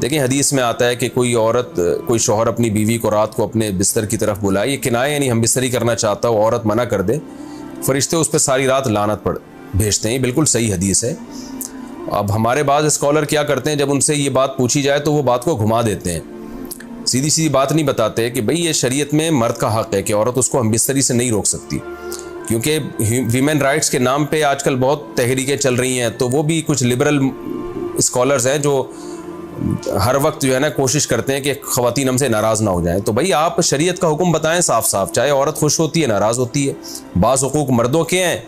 دیکھیں حدیث میں آتا ہے کہ کوئی شوہر اپنی بیوی کو رات کو اپنے بستر کی طرف بلائے، یہ کنایہ یعنی ہم بستری کرنا چاہتا ہو، عورت منع کر دے، فرشتے اس پہ ساری رات لعنت بھیجتے ہیں. بالکل صحیح حدیث ہے. اب ہمارے بعض اسکالر کیا کرتے ہیں، جب ان سے یہ بات پوچھی جائے تو وہ بات کو گھما دیتے ہیں، سیدھی بات نہیں بتاتے کہ بھئی یہ شریعت میں مرد کا حق ہے کہ عورت اس کو ہم بستری سے نہیں روک سکتی. کیونکہ ویمن رائٹس کے نام پہ آج کل بہت تحریکیں چل رہی ہیں، تو وہ بھی کچھ لبرل اسکالرز ہیں جو ہر وقت جو ہے نا کوشش کرتے ہیں کہ خواتین ہم سے ناراض نہ ہو جائیں. تو بھئی آپ شریعت کا حکم بتائیں صاف صاف، چاہے عورت خوش ہوتی ہے ناراض ہوتی ہے، بعض حقوق مردوں کے ہیں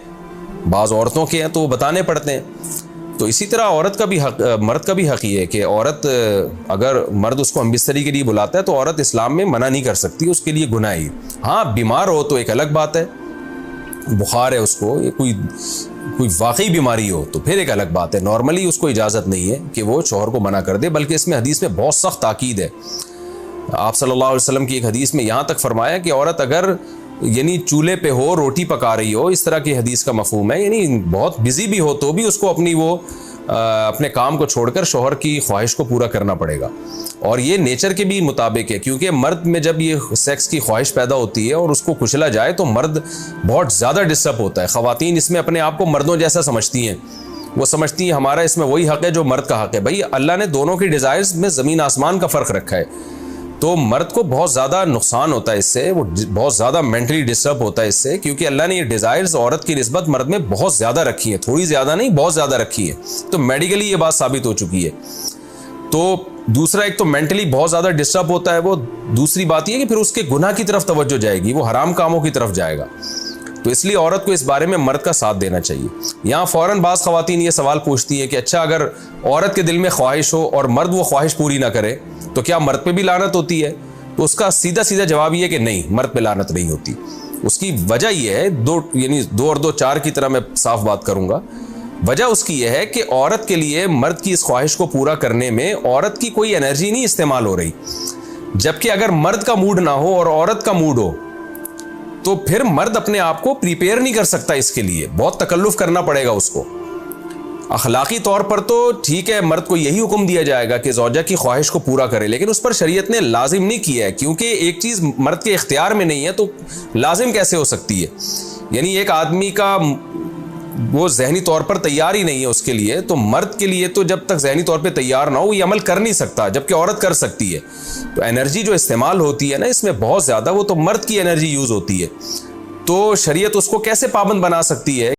بعض عورتوں کے ہیں تو وہ بتانے پڑتے ہیں. تو اسی طرح مرد کا بھی حق یہ ہے کہ عورت اگر مرد اس کو ہم بستری کے لیے بلاتا ہے تو عورت اسلام میں منع نہیں کر سکتی، اس کے لیے گناہ ہے. ہاں بیمار ہو تو ایک الگ بات ہے، بخار ہے اس کو، کوئی واقعی بیماری ہو تو پھر ایک الگ بات ہے. نارملی اس کو اجازت نہیں ہے کہ وہ شوہر کو منع کر دے، بلکہ اس میں حدیث میں بہت سخت تاکید ہے. آپ صلی اللہ علیہ وسلم کی ایک حدیث میں یہاں تک فرمایا کہ عورت اگر یعنی چولہے پہ ہو، روٹی پکا رہی ہو، اس طرح کی حدیث کا مفہوم ہے، یعنی بہت بزی بھی ہو تو بھی اس کو اپنے کام کو چھوڑ کر شوہر کی خواہش کو پورا کرنا پڑے گا. اور یہ نیچر کے بھی مطابق ہے، کیونکہ مرد میں جب یہ سیکس کی خواہش پیدا ہوتی ہے اور اس کو کچلا جائے تو مرد بہت زیادہ ڈسٹرب ہوتا ہے. خواتین اس میں اپنے آپ کو مردوں جیسا سمجھتی ہیں، وہ سمجھتی ہیں ہمارا اس میں وہی حق ہے جو مرد کا حق ہے. بھائی اللہ نے دونوں کی ڈیزائرز میں زمین آسمان کا فرق رکھا ہے، تو مرد کو بہت زیادہ نقصان ہوتا ہے اس سے، وہ بہت زیادہ مینٹلی ڈسٹرب ہوتا ہے اس سے، کیونکہ اللہ نے یہ ڈیزائرز عورت کی نسبت مرد میں بہت زیادہ رکھی ہیں، تھوڑی زیادہ نہیں بہت زیادہ رکھی ہے. تو میڈیکلی یہ بات ثابت ہو چکی ہے. تو دوسرا ایک تو مینٹلی بہت زیادہ ڈسٹرب ہوتا ہے وہ، دوسری بات یہ کہ پھر اس کے گناہ کی طرف توجہ جائے گی، وہ حرام کاموں کی طرف جائے گا. تو اس لیے عورت کو اس بارے میں مرد کا ساتھ دینا چاہیے. یہاں فوراً بعض خواتین یہ سوال پوچھتی ہیں کہ اچھا اگر عورت کے دل میں خواہش ہو اور مرد وہ خواہش پوری نہ کرے تو کیا مرد پہ بھی لعنت ہوتی ہے؟ تو اس کا سیدھا جواب یہ ہے کہ نہیں، مرد پہ لعنت نہیں ہوتی. اس کی وجہ یہ ہے، دو اور دو چار کی طرح میں صاف بات کروں گا. وجہ اس کی یہ ہے کہ عورت کے لیے مرد کی اس خواہش کو پورا کرنے میں عورت کی کوئی انرجی نہیں استعمال ہو رہی، جبکہ اگر مرد کا موڈ نہ ہو اور عورت کا موڈ ہو تو پھر مرد اپنے آپ کو پریپیئر نہیں کر سکتا، اس کے لیے بہت تکلف کرنا پڑے گا اس کو. اخلاقی طور پر تو ٹھیک ہے، مرد کو یہی حکم دیا جائے گا کہ زوجہ کی خواہش کو پورا کرے، لیکن اس پر شریعت نے لازم نہیں کیا ہے، کیونکہ ایک چیز مرد کے اختیار میں نہیں ہے تو لازم کیسے ہو سکتی ہے؟ یعنی ایک آدمی کا وہ ذہنی طور پر تیار ہی نہیں ہے اس کے لیے، تو مرد کے لیے تو جب تک ذہنی طور پہ تیار نہ ہو یہ عمل کر نہیں سکتا، جبکہ عورت کر سکتی ہے. تو انرجی جو استعمال ہوتی ہے نا اس میں بہت زیادہ، وہ تو مرد کی انرجی یوز ہوتی ہے. تو شریعت اس کو کیسے پابند بنا سکتی ہے؟